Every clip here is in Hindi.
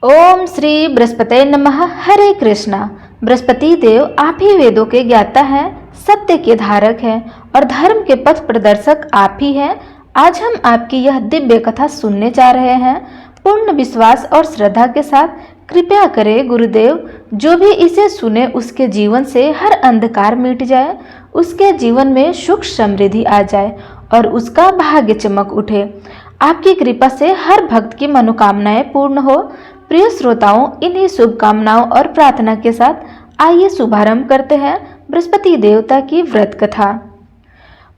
ओम श्री बृहस्पते नमः। हरे कृष्णा। बृहस्पति देव आप ही वेदों के ज्ञाता हैं, सत्य के धारक हैं और धर्म के पथ प्रदर्शक आप ही हैं। आज हम आपकी यह दिव्य कथा सुनने जा रहे हैं। पूर्ण विश्वास और श्रद्धा के साथ कृपया करें गुरुदेव, जो भी इसे सुने उसके जीवन से हर अंधकार मिट जाए, उसके जीवन में सुख समृद्धि आ जाए और उसका भाग्य चमक उठे। आपकी कृपा से हर भक्त की मनोकामनाएं पूर्ण हो। प्रिय श्रोताओं, इन्हीं शुभकामनाओं और प्रार्थना के साथ आइए शुभारंभ करते हैं बृहस्पति देवता की व्रत कथा।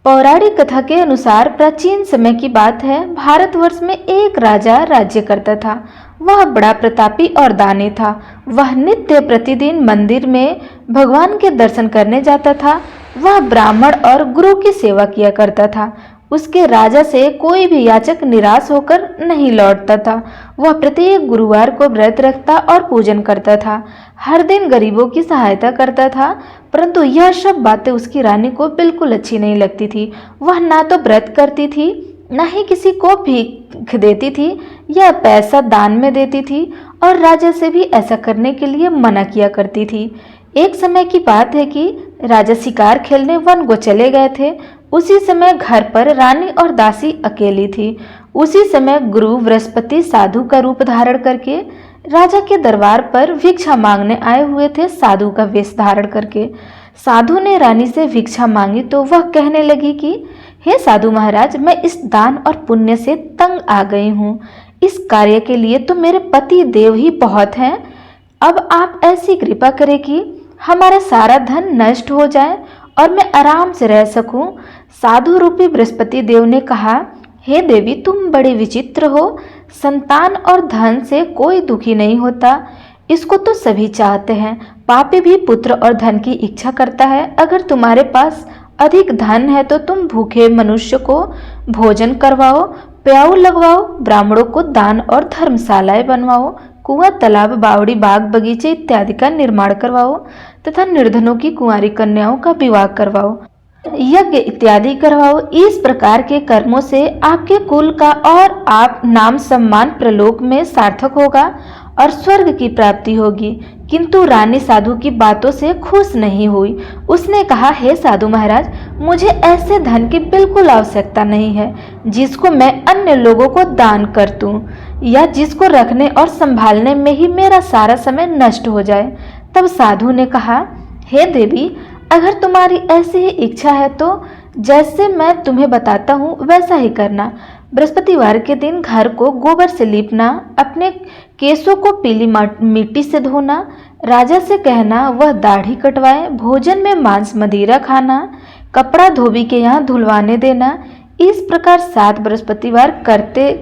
पौराणिक कथा के अनुसार प्राचीन समय की बात है। भारतवर्ष में एक राजा राज्य करता था। वह बड़ा प्रतापी और दानी था। वह नित्य प्रतिदिन मंदिर में भगवान के दर्शन करने जाता था। वह ब्राह्मण और गुरु की सेवा किया करता था। उसके राजा से कोई भी याचक निराश होकर नहीं लौटता था। वह प्रत्येक गुरुवार को व्रत रखता और पूजन करता था। हर दिन गरीबों की सहायता करता था, परंतु यह सब बातें उसकी रानी को बिल्कुल अच्छी नहीं लगती थी। वह ना तो व्रत करती थी, न ही किसी को भीख देती थी या पैसा दान में देती थी, और राजा से भी ऐसा करने के लिए मना किया करती थी। एक समय की बात है कि राजा शिकार खेलने वन को चले गए थे। उसी समय घर पर रानी और दासी अकेली थी। उसी समय गुरु बृहस्पति साधु का रूप धारण करके राजा के दरबार पर भिक्षा मांगने आए हुए थे। साधु का वेश धारण करके साधु ने रानी से भिक्षा मांगी तो वह कहने लगी कि हे साधु महाराज, मैं इस दान और पुण्य से तंग आ गई हूँ। इस कार्य के लिए तो मेरे पति देव ही बहुत हैं। अब आप ऐसी कृपा करें कि हमारा सारा धन नष्ट हो जाए और मैं आराम से रह सकूं। साधु रूपी बृहस्पति देव ने कहा, हे देवी, तुम बड़े विचित्र हो। संतान और धन से कोई दुखी नहीं होता, इसको तो सभी चाहते हैं। पापी भी पुत्र और धन की इच्छा करता है। अगर तुम्हारे पास अधिक धन है तो तुम भूखे मनुष्य को भोजन करवाओ, प्याऊ लगवाओ, ब्राह्मणों को दान और धर्मशालाएं बनवाओ, कुआं, तालाब, बावड़ी, बाग, बगीचे इत्यादि का निर्माण करवाओ तथा निर्धनों की कुंवारी कन्याओं का विवाह करवाओ, यज्ञ इत्यादि करवाओ। इस प्रकार के कर्मों से आपके कुल का और आप नाम सम्मान प्रलोक में सार्थक होगा और स्वर्ग की प्राप्ति होगी। किंतु रानी साधु की बातों से खुश नहीं हुई। उसने कहा, हे साधु महाराज, मुझे ऐसे धन की बिल्कुल आवश्यकता नहीं है जिसको मैं अन्य लोगों को दान कर दूं या जिसको रखने और संभालने में ही मेरा सारा समय नष्ट हो जाए। तब साधु ने कहा, हे देवी, अगर तुम्हारी ऐसी ही इच्छा है तो जैसे मैं तुम्हें बताता हूँ वैसा ही करना। बृहस्पतिवार के दिन घर को गोबर से लीपना, अपने केसों को पीली मिट्टी से धोना, राजा से कहना वह दाढ़ी कटवाए, भोजन में मांस मदिरा खाना, कपड़ा धोबी के यहाँ धुलवाने देना। इस प्रकार 7 बृहस्पतिवार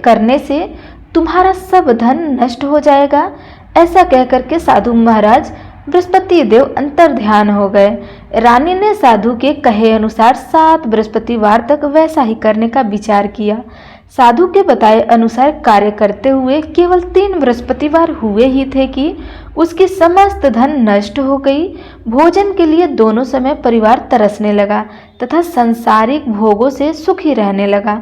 करने से तुम्हारा सब धन नष्ट हो जाएगा। ऐसा कहकर के साधु महाराज बृहस्पति देव अंतर ध्यान हो गए। रानी ने साधु के कहे अनुसार 7 बृहस्पतिवार तक वैसा ही करने का विचार किया। साधु के बताए अनुसार कार्य करते हुए केवल 3 बृहस्पतिवार हुए ही थे कि उसकी समस्त धन नष्ट हो गई। भोजन के लिए दोनों समय परिवार तरसने लगा तथा सांसारिक भोगों से सुखी रहने लगा।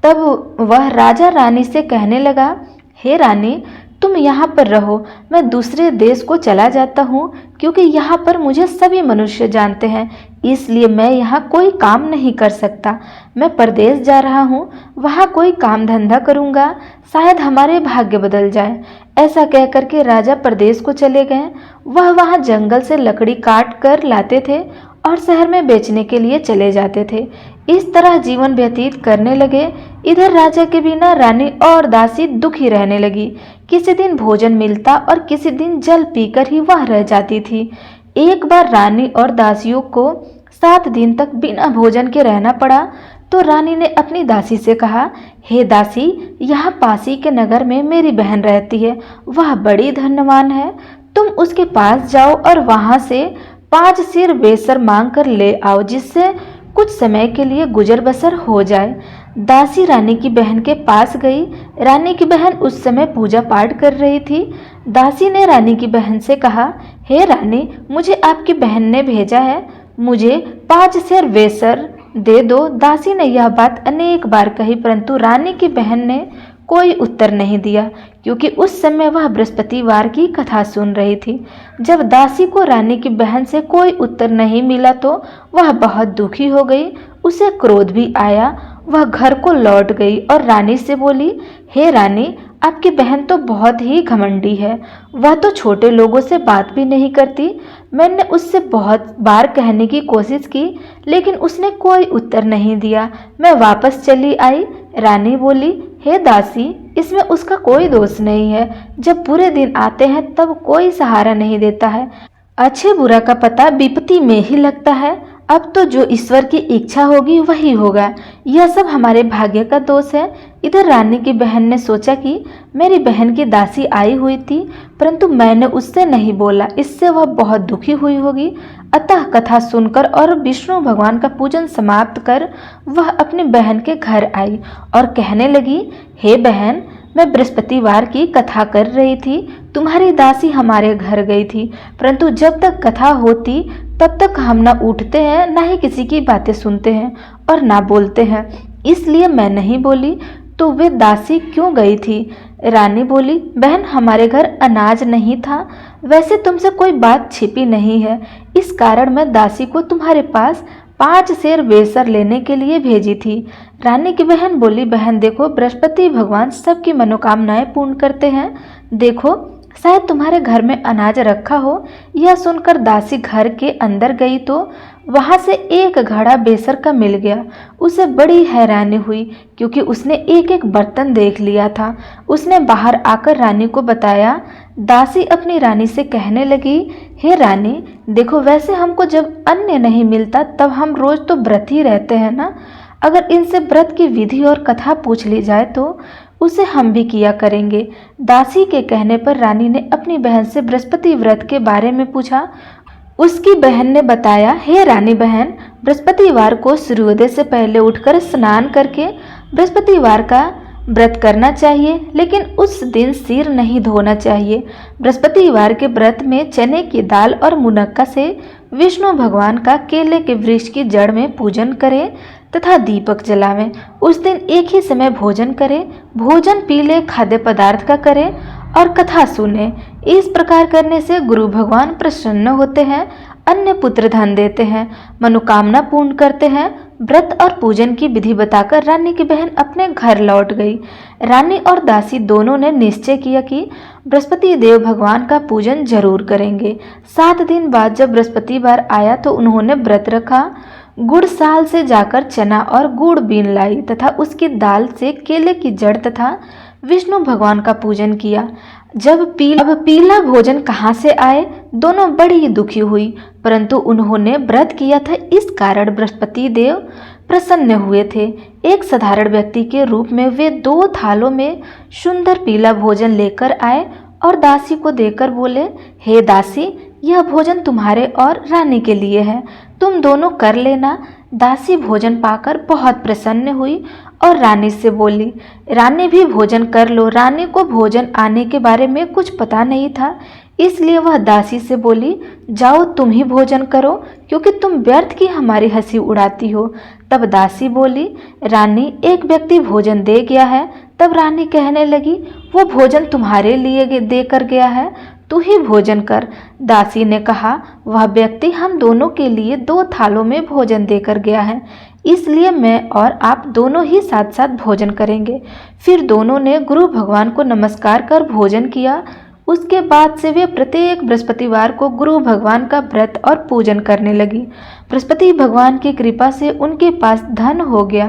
तब वह राजा रानी से कहने लगा, हे रानी, तुम यहाँ पर रहो, मैं दूसरे देश को चला जाता हूँ, क्योंकि यहाँ पर मुझे सभी मनुष्य जानते हैं, इसलिए मैं यहाँ कोई काम नहीं कर सकता। मैं परदेश जा रहा हूँ, वहाँ कोई काम धंधा करूँगा, शायद हमारे भाग्य बदल जाए। ऐसा कहकर के राजा परदेश को चले गए। वह वहाँ जंगल से लकड़ी काट कर लाते थे और शहर में बेचने के लिए चले जाते थे। इस तरह जीवन व्यतीत करने लगे। इधर राजा के बिना रानी और दासी दुखी रहने लगी। किसी दिन भोजन मिलता और किसी दिन जल पीकर ही वह रह जाती थी। एक बार रानी और दासियों को 7 दिन तक बिना भोजन के रहना पड़ा तो रानी ने अपनी दासी से कहा, हे दासी, यहाँ पासी के नगर में मेरी बहन रहती है, वह बड़ी धनवान है। तुम उसके पास जाओ और वहां से 5 सिर बेसर मांग कर ले आओ, जिससे कुछ समय के लिए गुजर बसर हो जाए। दासी रानी की बहन के पास गई। रानी की बहन उस समय पूजा पाठ कर रही थी। दासी ने रानी की बहन से कहा, हे रानी, मुझे आपकी बहन ने भेजा है, मुझे 5 सेर बेसर दे दो। दासी ने यह बात अनेक बार कही, परंतु रानी की बहन ने कोई उत्तर नहीं दिया, क्योंकि उस समय वह बृहस्पतिवार की कथा सुन रही थी। जब दासी को रानी की बहन से कोई उत्तर नहीं मिला तो वह बहुत दुखी हो गई। उसे क्रोध भी आया। वह घर को लौट गई और रानी से बोली, हे रानी, आपकी बहन तो बहुत ही घमंडी है। वह तो छोटे लोगों से बात भी नहीं करती। मैंने उससे बहुत बार कहने की कोशिश की, लेकिन उसने कोई उत्तर नहीं दिया। मैं वापस चली आई। रानी बोली, हे दासी, इसमें उसका कोई दोष नहीं है। जब बुरे दिन आते हैं तब कोई सहारा नहीं देता है। अच्छे बुरा का पता विपत्ति में ही लगता है। अब तो जो ईश्वर की इच्छा होगी वही होगा। यह सब हमारे भाग्य का दोष है। इधर रानी की बहन ने सोचा कि मेरी बहन की दासी आई हुई थी, परंतु मैंने उससे नहीं बोला, इससे वह बहुत दुखी हुई होगी। अतः कथा सुनकर और विष्णु भगवान का पूजन समाप्त कर वह अपनी बहन के घर आई और कहने लगी, हे बहन, मैं बृहस्पतिवार की कथा कर रही थी। तुम्हारी दासी हमारे घर गई थी, परंतु जब तक कथा होती तब तक हम ना उठते हैं, ना ही किसी की बातें सुनते हैं और ना बोलते हैं, इसलिए मैं नहीं बोली। तो वे दासी क्यों गई थी? रानी बोली, बहन, हमारे घर अनाज नहीं था। वैसे तुमसे कोई बात छिपी नहीं है, इस कारण मैं दासी को तुम्हारे पास 5 सेर बेसर लेने के लिए भेजी थी। रानी की बहन बोली, बहन देखो, बृहस्पति भगवान सबकी मनोकामनाएं पूर्ण करते हैं। देखो, शायद तुम्हारे घर में अनाज रखा हो। यह सुनकर दासी घर के अंदर गई तो वहां से एक घड़ा बेसर का मिल गया। उसे बड़ी हैरानी हुई, क्योंकि उसने एक एक बर्तन देख लिया था। उसने बाहर आकर रानी को बताया। दासी अपनी रानी से कहने लगी, हे रानी, देखो, वैसे हमको जब अन्न नहीं मिलता तब हम रोज तो व्रत ही रहते हैं ना। अगर इनसे व्रत की विधि और कथा पूछ ली जाए तो उसे हम भी किया करेंगे। दासी के कहने पर रानी ने अपनी बहन से बृहस्पति व्रत के बारे में पूछा। उसकी बहन ने बताया, हे रानी बहन, बृहस्पतिवार को सूर्योदय से पहले उठकर स्नान करके बृहस्पतिवार का व्रत करना चाहिए, लेकिन उस दिन सिर नहीं धोना चाहिए। बृहस्पतिवार के व्रत में चने की दाल और मुनक्का से विष्णु भगवान का केले के वृक्ष की जड़ में पूजन करें तथा दीपक जलावें। उस दिन एक ही समय भोजन करें, भोजन पीले खाद्य पदार्थ का करें और कथा सुने। इस प्रकार करने से गुरु भगवान प्रसन्न होते हैं, अन्य पुत्र धन देते हैं, मनोकामना पूर्ण करते हैं। व्रत और पूजन की विधि बताकर रानी की बहन अपने घर लौट गई। रानी और दासी दोनों ने निश्चय किया कि बृहस्पति देव भगवान का पूजन जरूर करेंगे। 7 दिन बाद जब बृहस्पतिवार आया तो उन्होंने व्रत रखा। गुड़ साल से जाकर चना और गुड़ बीन लाई तथा उसकी दाल से केले की जड़ तथा विष्णु भगवान का पूजन किया। जब पीला भोजन कहाँ से आए? दोनों बड़ी दुखी हुई, परंतु उन्होंने व्रत किया था, इस कारण बृहस्पति देव प्रसन्न हुए थे। एक साधारण व्यक्ति के रूप में वे 2 थालों में सुंदर पीला भोजन लेकर आए और दासी को देकर बोले, हे दासी, यह भोजन तुम्हारे और रानी के लिए है, तुम दोनों कर लेना। दासी भोजन पाकर बहुत प्रसन्न हुई और रानी से बोली, रानी भी भोजन कर लो। रानी को भोजन आने के बारे में कुछ पता नहीं था, इसलिए वह दासी से बोली, जाओ तुम ही भोजन करो, क्योंकि तुम व्यर्थ की हमारी हंसी उड़ाती हो। तब दासी बोली, रानी, एक व्यक्ति भोजन दे गया है। तब रानी कहने लगी, वो भोजन तुम्हारे लिए देकर गया है, तू ही भोजन कर। दासी ने कहा, वह व्यक्ति हम दोनों के लिए 2 थालों में भोजन देकर गया है, इसलिए मैं और आप दोनों ही साथ साथ भोजन करेंगे। फिर दोनों ने गुरु भगवान को नमस्कार कर भोजन किया। उसके बाद से वे प्रत्येक बृहस्पतिवार को गुरु भगवान का व्रत और पूजन करने लगी। बृहस्पति भगवान की कृपा से उनके पास धन हो गया,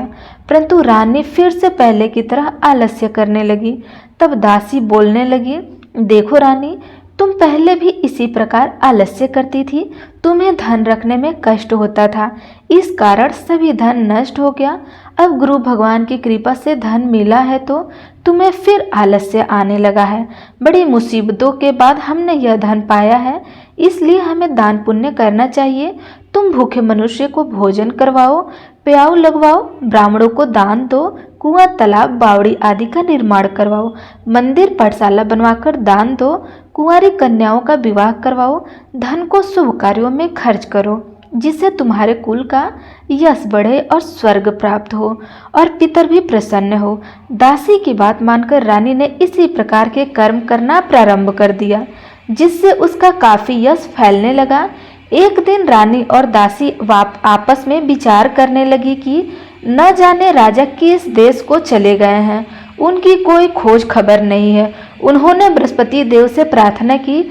परंतु रानी फिर से पहले की तरह आलस्य करने लगी। तब दासी बोलने लगी, देखो रानी, तुम पहले भी इसी प्रकार आलस्य करती थी, तुम्हें धन रखने में कष्ट होता था, इस कारण सभी धन नष्ट हो गया। अब गुरु भगवान की कृपा से धन मिला है तो तुम्हें फिर आलस्य आने लगा है। बड़ी मुसीबतों के बाद हमने यह धन पाया है, इसलिए हमें दान पुण्य करना चाहिए। तुम भूखे मनुष्य को भोजन करवाओ, प्याऊ लगवाओ, ब्राह्मणों को दान दो, कुआं, तालाब, बावड़ी आदि का निर्माण करवाओ, मंदिर, पाठशाला बनवाकर दान दो, कुंवारी कन्याओं का विवाह करवाओ, धन को शुभ कार्यों में खर्च करो। जिससे तुम्हारे कुल का यश बढ़े और स्वर्ग प्राप्त हो और पितर भी प्रसन्न हो। दासी की बात मानकर रानी ने इसी प्रकार के कर्म करना प्रारंभ कर दिया, जिससे उसका काफी यश फैलने लगा। एक दिन रानी और दासी आपस में विचार करने लगी कि न जाने राजा किस देश को चले गए हैं, उनकी कोई खोज खबर नहीं है। उन्होंने बृहस्पति देव से प्रार्थना की।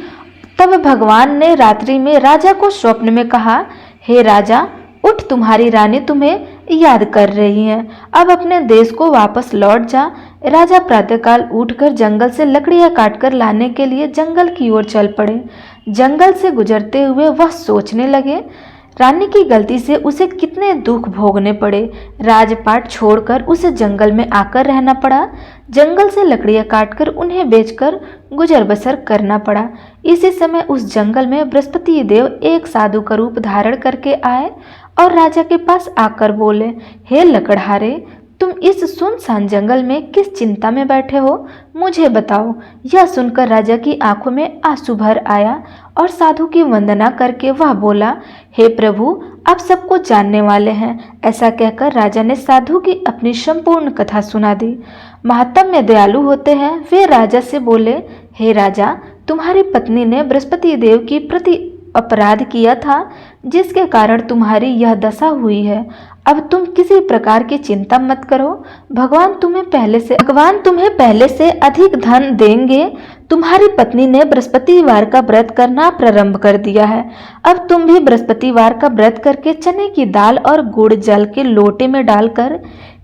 तब भगवान ने रात्रि में राजा को स्वप्न में कहा, हे राजा, उठ, तुम्हारी रानी तुम्हें याद कर रही है, अब अपने देश को वापस लौट जा। राजा प्रातःकाल उठकर जंगल से लकड़ियां काटकर लाने के लिए जंगल की ओर चल पड़े। जंगल से गुजरते हुए वह सोचने लगे, रानी की गलती से उसे कितने दुख भोगने पड़े। राजपाट छोड़कर उसे जंगल में आकर रहना पड़ा। जंगल से लकड़ियां काटकर उन्हें बेचकर गुजर बसर करना पड़ा। इसी समय उस जंगल में बृहस्पति देव एक साधु का रूप धारण करके आए और राजा के पास आकर बोले, हे लकड़हारे, तुम इस सुनसान जंगल में किस चिंता में बैठे हो, मुझे बताओ। यह सुनकर राजा की आंखों में आंसू भर आया और साधु की वंदना करके वह बोला, हे प्रभु, आप सबको जानने वाले हैं। ऐसा कहकर राजा ने साधु की अपनी संपूर्ण कथा सुना दी। महात्म्य दयालु होते हैं। वे राजा से बोले, हे राजा, तुम्हारी पत्नी ने बृहस्पति देव की प्रति अपराध किया था, जिसके कारण तुम्हारी यह दशा हुई है। अब तुम किसी प्रकार की चिंता मत करो, भगवान तुम्हें पहले से अधिक धन देंगे। तुम्हारी पत्नी ने बृहस्पतिवार का व्रत करना प्रारंभ कर दिया है। अब तुम भी बृहस्पतिवार का व्रत करके चने की दाल और गुड़ जल के लोटे में डालकर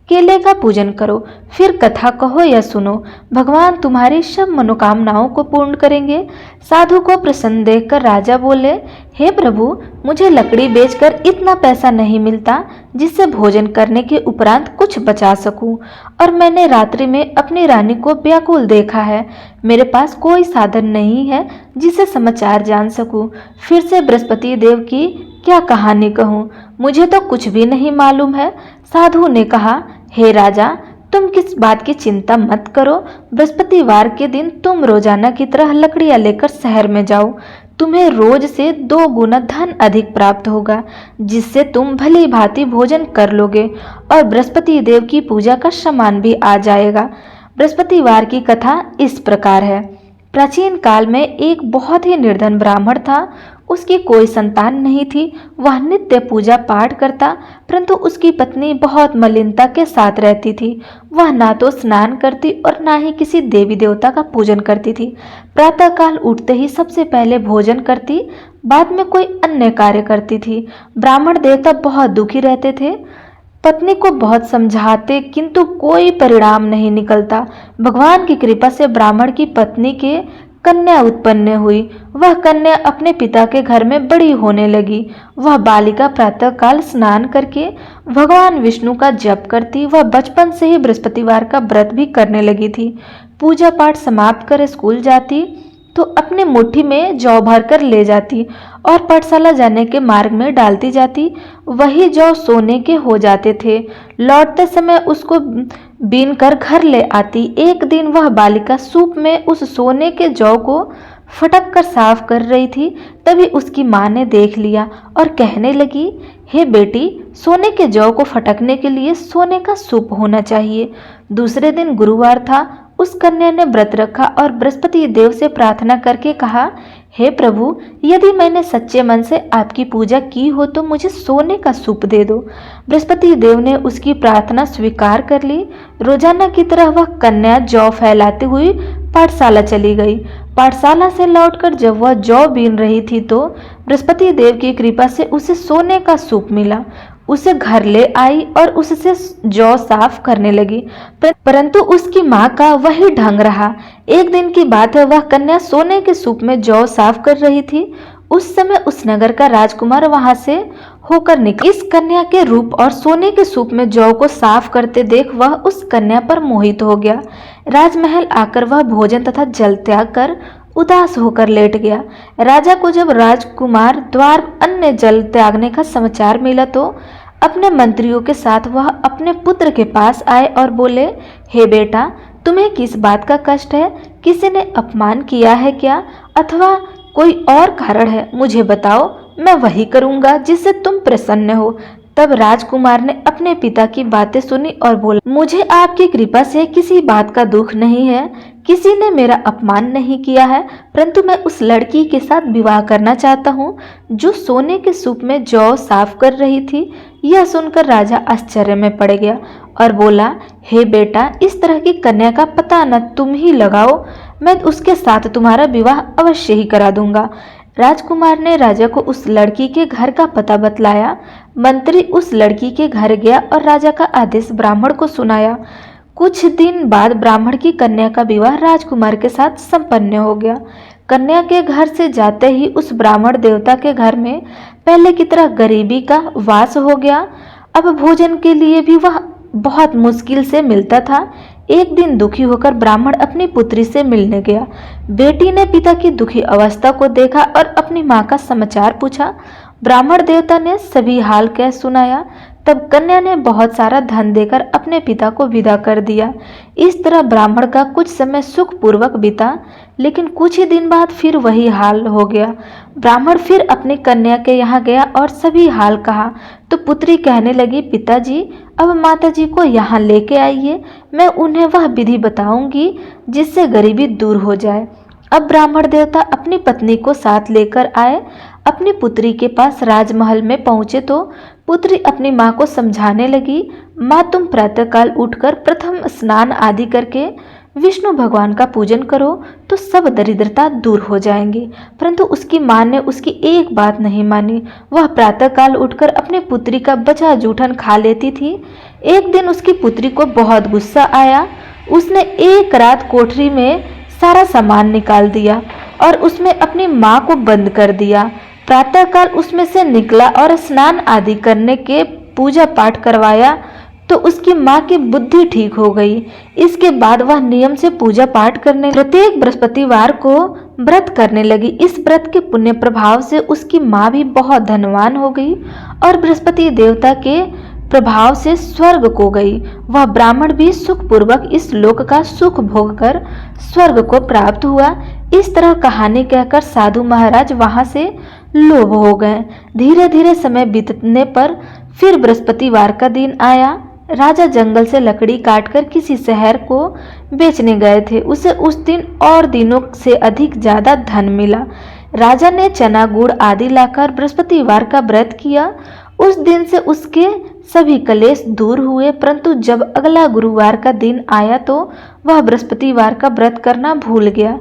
केले का पूजन करो, फिर कथा कहो या सुनो। भगवान तुम्हारी सब मनोकामनाओं को पूर्ण करेंगे। साधु को प्रसन्न देखकर राजा बोले, हे प्रभु, मुझे लकड़ी बेचकर इतना पैसा नहीं मिलता जिससे भोजन करने के उपरांत कुछ बचा सकूं, और मैंने रात्रि में अपनी रानी को व्याकुल देखा है। मेरे पास कोई साधन नहीं है जिससे समाचार जान सकूं। फिर से बृहस्पति देव की क्या कहानी कहूँ, मुझे तो कुछ भी नहीं मालूम है। साधु ने कहा, हे राजा, तुम किस बात की चिंता मत करो। बृहस्पतिवार के दिन तुम रोजाना की तरह लकड़ियां लेकर शहर में जाओ। तुम्हें रोज से 2 गुना धन अधिक प्राप्त होगा, जिससे तुम भली भांति भोजन कर लोगे और बृहस्पति देव की पूजा का सामान भी आ जाएगा। बृहस्पतिवार की कथा इस प्रकार है। प्राचीन काल में एक बहुत ही निर्धन ब्राह्मण था। उसकी कोई संतान नहीं थी। वह नित्य पूजा पाठ करता, परंतु उसकी पत्नी बहुत मलिनता के साथ रहती थी। वह ना तो स्नान करती और ना ही किसी देवी देवता का पूजन करती थी। प्रातःकाल उठते ही सबसे पहले भोजन करती, बाद में कोई अन्य कार्य करती थी। ब्राह्मण देवता बहुत दुखी रहते थे। पत्नी को बहुत समझाते, किंतु कोई परिणाम नहीं निकलता। भगवान की कृपा से ब्राह्मण की पत्नी के कन्या उत्पन्न हुई। वह कन्या अपने पिता के घर में बड़ी होने लगी। वह बालिका प्रातःकाल स्नान करके भगवान विष्णु का जप करती। वह बचपन से ही बृहस्पतिवार का व्रत भी करने लगी थी। पूजा पाठ समाप्त कर स्कूल जाती तो अपने मुट्ठी में जौ भर कर ले जाती और पाठशाला जाने के मार्ग में डालती जाती। वही जौ सोने के हो जाते थे। लौटते समय उसको बीन कर घर ले आती। एक दिन वह बालिका सूप में उस सोने के जौ को फटक कर साफ कर रही थी। तभी उसकी माँ ने देख लिया और कहने लगी, हे बेटी, सोने के जौ को फटकने के लिए सोने का सूप होना चाहिए। दूसरे दिन गुरुवार था। उस कन्या ने व्रत रखा और बृहस्पति देव से प्रार्थना करके कहा, हे प्रभु, यदि मैंने सच्चे मन से आपकी पूजा की हो तो मुझे सोने का सूप दे दो। बृहस्पति देव ने उसकी प्रार्थना स्वीकार कर ली। रोजाना की तरह वह कन्या जौ फैलाती हुई पाठशाला चली गई। पाठशाला से लौटकर जब वह जौ बीन रही थी तो बृहस्पति देव की कृपा से उसे सोने का सूप मिला। उसे घर ले आई और उससे जौ साफ करने लगी, परंतु उसकी माँ का वही ढंग रहा। एक दिन की बात है, वह कन्या सोने के सूप में जौ साफ कर रही थी। उस समय उस नगर का राजकुमार वहां से होकर निकला। इस कन्या के रूप और सोने के सूप में जौ को साफ करते देख वह उस कन्या पर मोहित हो गया। राजमहल आकर वह भोजन तथा जल त्याग कर उदास होकर लेट गया। राजा को जब राजकुमार द्वार अन्य जल त्यागने का समाचार मिला तो अपने मंत्रियों के साथ वह अपने पुत्र के पास आए और बोले, हे बेटा, तुम्हें किस बात का कष्ट है? किसी ने अपमान किया है क्या, अथवा कोई और कारण है? मुझे बताओ, मैं वही करूंगा जिससे तुम प्रसन्न हो। तब राजकुमार ने अपने पिता की बातें सुनी और बोला, मुझे आपकी कृपा से किसी बात का दुख नहीं है, किसी ने मेरा अपमान नहीं किया है, परंतु मैं उस लड़की के साथ विवाह करना चाहता हूँ जो सोने के सूप में जौ साफ कर रही थी। यह सुनकर राजा आश्चर्य में पड़ गया और बोला, हे बेटा, इस तरह की कन्या का पता न तुम ही लगाओ, मैं उसके साथ तुम्हारा विवाह अवश्य ही करा दूंगा। राजकुमार ने राजा को उस लड़की के घर का पता बतलाया। मंत्री उस लड़की के घर गया और राजा का आदेश ब्राह्मण को सुनाया। कुछ दिन बाद ब्राह्मण की कन्या का विवाह राजकुमार के साथ संपन्न हो गया। कन्या के घर से जाते ही उस ब्राह्मण देवता के घर में पहले की तरह गरीबी का वास हो गया। अब भोजन के लिए भी वह बहुत मुश्किल से मिलता था। एक दिन दुखी होकर ब्राह्मण अपनी पुत्री से मिलने गया। बेटी ने पिता की दुखी अवस्था को देखा और अपनी माँ का समाचार पूछा। ब्राह्मण देवता ने सभी हाल कह सुनाया। तब कन्या ने बहुत सारा धन देकर अपने पिता को विदा कर दिया। इस तरह ब्राह्मण का कुछ समय सुखपूर्वक बीता, लेकिन कुछ ही दिन बाद फिर वही हाल हो गया। ब्राह्मण फिर अपनी कन्या के यहाँ गया और सभी हाल कहा तो पुत्री कहने लगी, पिताजी, अब माताजी को यहाँ लेके आइए, मैं उन्हें वह विधि बताऊंगी जिससे गरीबी दूर हो जाए। अब ब्राह्मण देवता अपनी पत्नी को साथ लेकर आए। अपनी पुत्री के पास राजमहल में पहुंचे तो पुत्री अपनी माँ को समझाने लगी, माँ, तुम प्रातःकाल उठकर प्रथम स्नान आदि करके विष्णु भगवान का पूजन करो तो सब दरिद्रता दूर हो जाएंगी। परंतु उसकी माँ ने उसकी एक बात नहीं मानी। वह प्रातःकाल उठकर अपनी पुत्री का बचा जूठन खा लेती थी। एक दिन उसकी पुत्री को बहुत गुस्सा आया। उसने एक रात कोठरी में सारा सामान निकाल दिया और उसमें अपनी माँ को बंद कर दिया। प्रातःकाल उसमें से निकला और स्नान आदि करने के पूजा पाठ करवाया तो उसकी माँ की बुद्धि ठीक हो गई। इसके बाद वह नियम से पूजा पाठ करने, प्रत्येक बृहस्पतिवार को व्रत करने लगी। इस व्रत के पुण्य प्रभाव से उसकी माँ भी बहुत धनवान हो गई और बृहस्पति देवता के प्रभाव से स्वर्ग को गई। वह ब्राह्मण भी सुखपूर्वक इस लोक का सुख भोग कर स्वर्ग को प्राप्त हुआ। इस तरह कहानी कहकर साधु महाराज वहां से लोभ हो गए। धीरे धीरे समय बीतने पर फिर बृहस्पतिवार का दिन आया। राजा जंगल से लकड़ी काटकर किसी शहर को बेचने गए थे। उसे उस दिन और दिनों से अधिक ज्यादा धन मिला। राजा ने चना गुड़ आदि लाकर बृहस्पतिवार का व्रत किया। उस दिन से उसके सभी कलेश दूर हुए, परंतु जब अगला गुरुवार का दिन आया तो वह बृहस्पतिवार का व्रत करना भूल गया।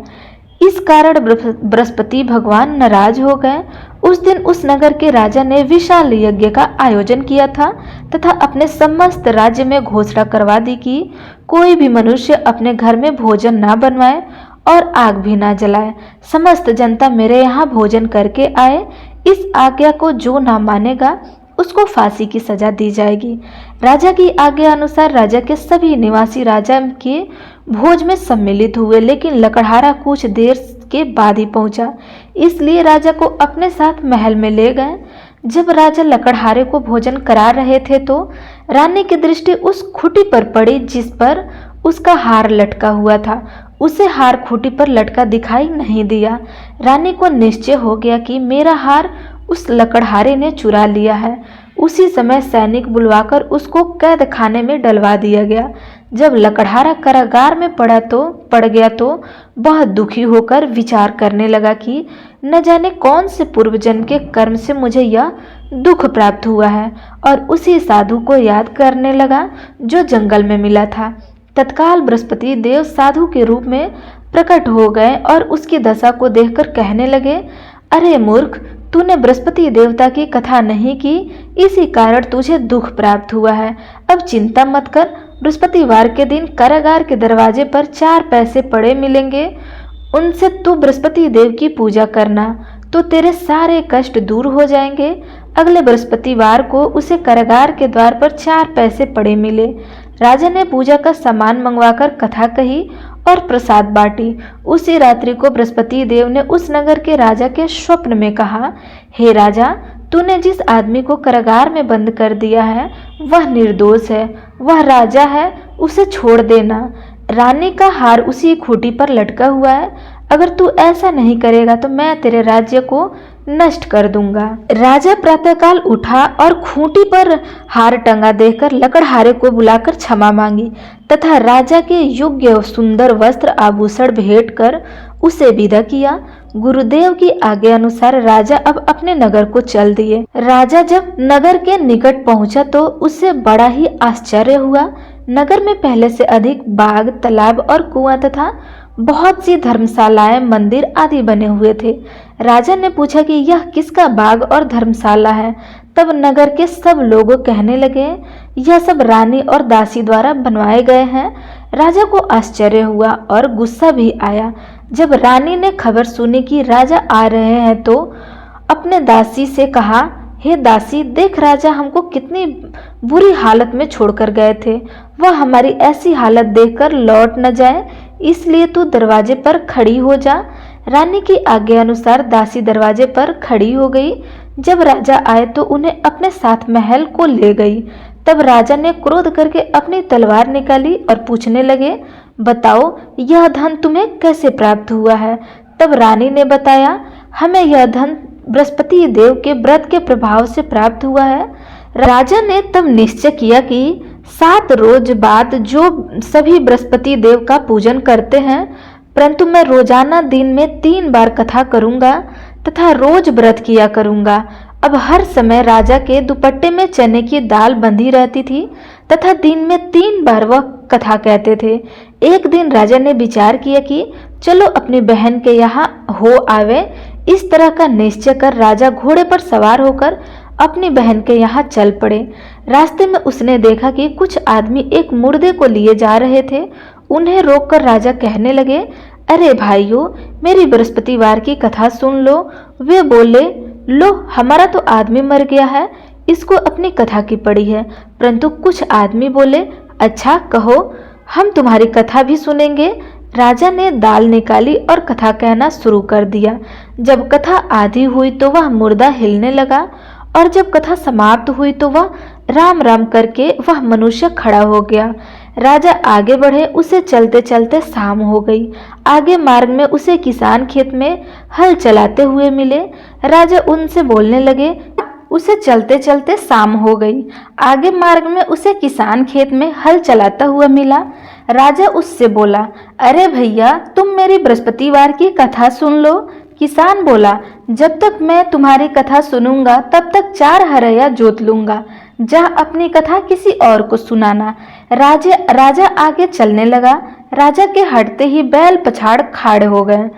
इस कारण बृहस्पति भगवान नाराज हो गए। उस दिन उस नगर के राजा ने विशाल यज्ञ का आयोजन किया था तथा अपने समस्त राज्य में घोषणा करवा दी कि कोई भी मनुष्य अपने घर में भोजन ना बनवाए और आग भी ना जलाए। समस्त जनता मेरे यहाँ भोजन करके आए। इस आज्ञा को जो ना मानेगा उसको फांसी की सजा दी जाएगी। राजा की आज्ञा अनुसार राजा के सभी निवासी राजा के भोज में सम्मिलित हुए, लेकिन लकड़हारा कुछ देर के बाद ही पहुंचा, इसलिए राजा को अपने साथ महल में ले गए। जब राजा लकड़हारे को भोजन करा रहे थे तो रानी की दृष्टि उस खूंटी पर पड़ी जिस पर उसका हार लटका हुआ था। उसे हार खूंटी पर लटका दिखाई नहीं दिया। रानी को निश्चय हो गया कि मेरा हार उस लकड़हारे ने चुरा लिया है। उसी समय सैनिक बुलवाकर उसको कैद खाने में डलवा दिया गया। जब लकड़हारा कारागार में पड़ गया तो वह दुखी होकर विचार करने लगा कि न जाने कौन से पूर्वजन्म के कर्म से मुझे यह दुख प्राप्त हुआ है, और उसी साधु को याद करने लगा जो जंगल में मिला था। तत्काल बृहस्पति देव साधु के रूप में प्रकट हो गए और उसकी दशा को देखकर कहने लगे, अरे मूर्ख, तूने बृहस्पति देवता की कथा नहीं की, इसी कारण तुझे दुख प्राप्त हुआ है। अब चिंता मत कर, बृहस्पतिवार के दिन कारागार के दरवाजे पर 4 पैसे पड़े मिलेंगे, उनसे तू बृहस्पति देव की पूजा करना तो तेरे सारे कष्ट दूर हो जाएंगे। अगले बृहस्पतिवार को उसे कारागार के द्वार पर 4 पैसे पड़े मिले। राजा ने पूजा का सामान मंगवाकर कथा कही और प्रसाद बांटी। उसी रात्रि को बृहस्पति देव ने उस नगर के राजा के स्वप्न में कहा, हे राजा, तूने जिस आदमी को कारागार में बंद कर दिया है वह निर्दोष है, वह राजा है, उसे छोड़ देना। रानी का हार उसी खूंटी पर लटका हुआ है। अगर तू ऐसा नहीं करेगा तो मैं तेरे राज्य को नष्ट कर दूंगा। राजा प्रातःकाल उठा और खूंटी पर हार टंगा देखकर लकड़हारे को बुलाकर क्षमा मांगी तथा राजा के योग्य सुंदर वस्त्र आभूषण भेंट कर उसे विदा किया। गुरुदेव की आज्ञा अनुसार राजा अब अपने नगर को चल दिए। राजा जब नगर के निकट पहुंचा तो उसे बड़ा ही आश्चर्य हुआ। नगर में पहले से अधिक बाग, तालाब और कुआं तथा बहुत सी धर्मशालाएं, मंदिर आदि बने हुए थे। राजा ने पूछा कि यह किसका बाग और धर्मशाला है। तब नगर के सब लोग कहने लगे, यह सब रानी और दासी द्वारा बनवाए गए हैं। राजा को आश्चर्य हुआ और गुस्सा भी आया। जब रानी ने खबर सुनी कि राजा आ रहे हैं तो अपने दासी से कहा, हे दासी, देख राजा हमको कितनी बुरी हालत में छोड़कर गए थे। वह हमारी ऐसी हालत देखकर लौट न जाए, इसलिए तू दरवाजे पर खड़ी हो जा। रानी की आज्ञा अनुसार दासी दरवाजे पर खड़ी हो गई। जब राजा आए तो उन्हें अपने साथ महल को ले गई। तब राजा ने क्रोध करके अपनी तलवार निकाली और पूछने लगे, बताओ यह धन तुम्हें कैसे प्राप्त हुआ है। तब रानी ने बताया, हमें यह धन बृहस्पति देव के व्रत के प्रभाव से प्राप्त हुआ है। राजा ने तब निश्चय किया कि 7 रोज बाद जो सभी बृहस्पति देव का पूजन करते हैं, परंतु मैं रोजाना दिन में 3 बार कथा करूंगा तथा रोज व्रत किया करूंगा। अब हर समय राजा के दुपट्टे में चने की दाल बंधी रहती थी तथा दिन में 3 बार वह कथा कहते थे। एक दिन राजा ने विचार किया कि चलो अपनी बहन के यहाँ हो आवे। इस तरह का निश्चय कर राजा घोड़े पर सवार होकर अपनी बहन के यहाँ चल पड़े। रास्ते में उसने देखा कि कुछ आदमी एक मुर्दे को लिए जा रहे थे। उन्हें रोककर राजा कहने लगे, अरे भाइयों, मेरी बृहस्पतिवार की कथा सुन लो। वे बोले, लो हमारा तो आदमी मर गया है, इसको अपनी कथा की पड़ी है। परंतु कुछ आदमी बोले, अच्छा कहो, हम तुम्हारी कथा भी सुनेंगे। राजा ने दाल निकाली और कथा कहना शुरू कर दिया। जब कथा आधी हुई तो वह मुर्दा हिलने लगा और जब कथा समाप्त हुई तो वह राम राम करके वह मनुष्य खड़ा हो गया। राजा आगे बढ़े, उसे चलते चलते शाम हो गई। आगे मार्ग में उसे किसान खेत में हल चलाते हुए मिले। राजा उनसे बोलने लगे, उसे चलते चलते शाम हो गई। आगे मार्ग में उसे किसान खेत में हल चलाता हुआ मिला। राजा उससे बोला, अरे भैया, तुम मेरी बृहस्पतिवार की कथा सुन लो। किसान बोला, जब तक मैं तुम्हारी कथा सुनूंगा तब तक 4 हरया जोत लूंगा। जा अपनी कथा किसी और को सुनाना। राजा आगे चलने लगा। राजा के हटते ही बैल पछाड़ खाड़े हो गए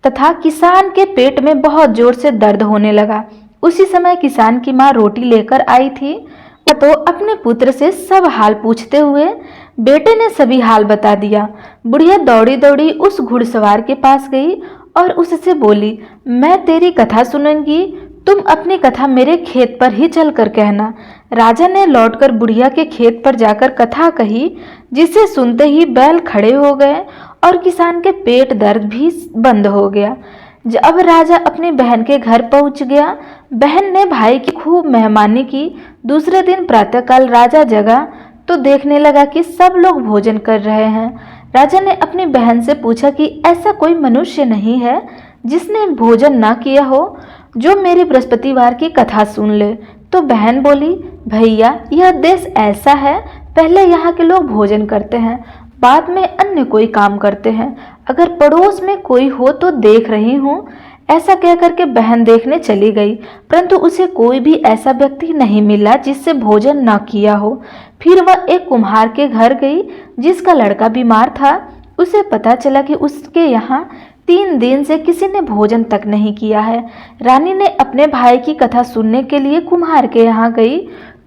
तथा किसान के पेट में बहुत जोर से दर्द होने लगा। उसी समय किसान की माँ रोटी लेकर आई थी तो अपने पुत्र से सब हाल पूछते हुए बेटे ने सभी हाल बता दिया। बुढ़िया दौड़ी दौड़ी उस घुड़सवार के पास गई और उससे बोली, मैं तेरी कथा सुनूंगी, तुम अपनी कथा मेरे खेत पर ही चलकर कहना। राजा ने लौटकर बुढ़िया के खेत पर जाकर कथा कही, जिसे सुनते ही बैल खड़े हो गए और किसान के पेट दर्द भी बंद हो गया। जब राजा अपनी बहन के घर पहुंच गया, बहन ने भाई की खूब मेहमानी की। दूसरे दिन प्रातःकाल राजा जगा तो देखने लगा कि सब लोग भोजन कर रहे हैं। राजा ने अपनी बहन से पूछा कि ऐसा कोई मनुष्य नहीं है जिसने भोजन ना किया हो, जो मेरी बृहस्पतिवार की कथा सुन ले। तो बहन बोली, भैया, यह देश ऐसा है, पहले यहाँ के लोग भोजन करते हैं, बाद में अन्य कोई काम करते हैं। अगर पड़ोस में कोई हो तो देख रही हूँ। ऐसा कहकर के बहन देखने चली गई, परंतु उसे कोई भी ऐसा व्यक्ति नहीं मिला जिससे भोजन न किया हो। फिर वह एक कुम्हार के घर गई जिसका लड़का बीमार था। उसे पता चला कि उसके यहाँ 3 दिन से किसी ने भोजन तक नहीं किया है। रानी ने अपने भाई की कथा सुनने के लिए कुम्हार के यहाँ गई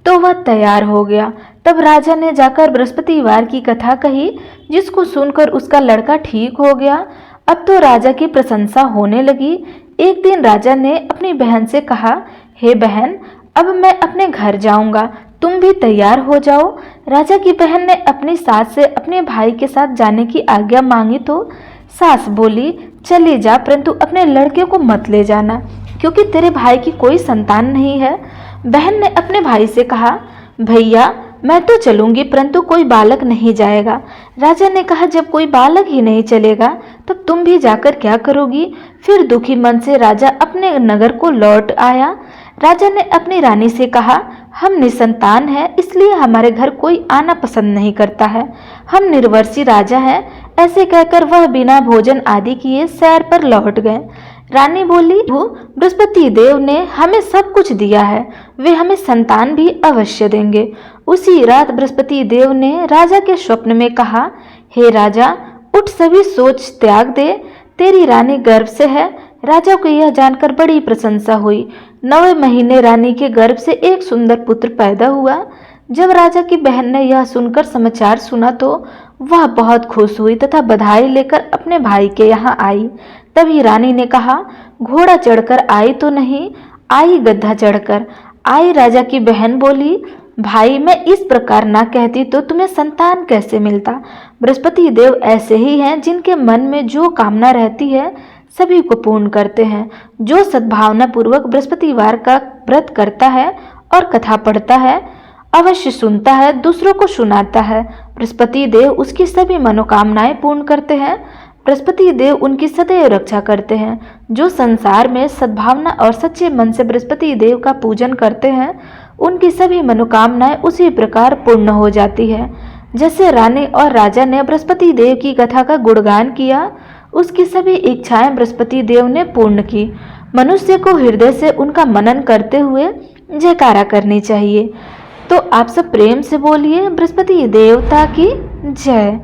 तो वह तैयार हो गया। तब राजा ने जाकर बृहस्पतिवार की कथा कही, जिसको सुनकर उसका लड़का ठीक हो गया। अब तो राजा की प्रशंसा होने लगी। एक दिन राजा ने अपनी बहन से कहा, हे बहन, अब मैं अपने घर जाऊंगा, तुम भी तैयार हो जाओ। राजा की बहन ने अपनी सास से अपने भाई के साथ जाने की आज्ञा मांगी तो सास बोली, चली जा, परंतु अपने लड़के को मत ले जाना, क्योंकि तेरे भाई की कोई संतान नहीं है। बहन ने अपने भाई से कहा, भैया, मैं तो चलूंगी परंतु कोई बालक नहीं जाएगा। राजा ने कहा, जब कोई बालक ही नहीं चलेगा तब तुम भी जाकर क्या करोगी? फिर दुखी मन से राजा अपने नगर को लौट आया। राजा ने अपनी रानी से कहा, हम निसंतान हैं, इसलिए हमारे घर कोई आना पसंद नहीं करता है। हम निर्वर्षी राजा हैं। ऐसे कहकर वह बिना भोजन आदि किए सैर पर लौट गए। रानी बोली, बृहस्पति देव ने हमें सब कुछ दिया है, वे हमें संतान भी अवश्य देंगे। उसी रात बृहस्पति देव ने राजा के स्वप्न में कहा, हे राजा, उठ, सभी सोच त्याग दे, तेरी रानी गर्भ से है। राजा को यह जानकर बड़ी प्रशंसा हुई। 9वें महीने रानी के गर्भ से एक सुंदर पुत्र पैदा हुआ। जब राजा की बहन ने यह सुनकर समाचार सुना तो वह बहुत खुश हुई तथा बधाई लेकर अपने भाई के यहाँ आई। तभी रानी ने कहा, घोड़ा चढ़कर आई तो नहीं, आई गधा चढ़कर आई। राजा की बहन बोली, भाई, मैं इस प्रकार ना कहती तो तुम्हें संतान कैसे मिलता? बृहस्पति देव ऐसे ही हैं, जिनके मन में जो कामना रहती है सभी को पूर्ण करते हैं। जो सद्भावना पूर्वक बृहस्पतिवार का व्रत करता है और कथा पढ़ता है, अवश्य सुनता है, दूसरों को सुनाता है, बृहस्पति देव उसकी सभी मनोकामनाएं पूर्ण करते हैं। बृहस्पति देव उनकी सदैव रक्षा करते हैं। जो संसार में सद्भावना और सच्चे मन से बृहस्पति देव का पूजन करते हैं, उनकी सभी मनोकामनाएं उसी प्रकार पूर्ण हो जाती है। जैसे रानी और राजा ने बृहस्पति देव की कथा का गुणगान किया, उसकी सभी इच्छाएं बृहस्पति देव ने पूर्ण की। मनुष्य को हृदय से उनका मनन करते हुए जयकारा करनी चाहिए। तो आप सब प्रेम से बोलिए, बृहस्पति देवता की जय।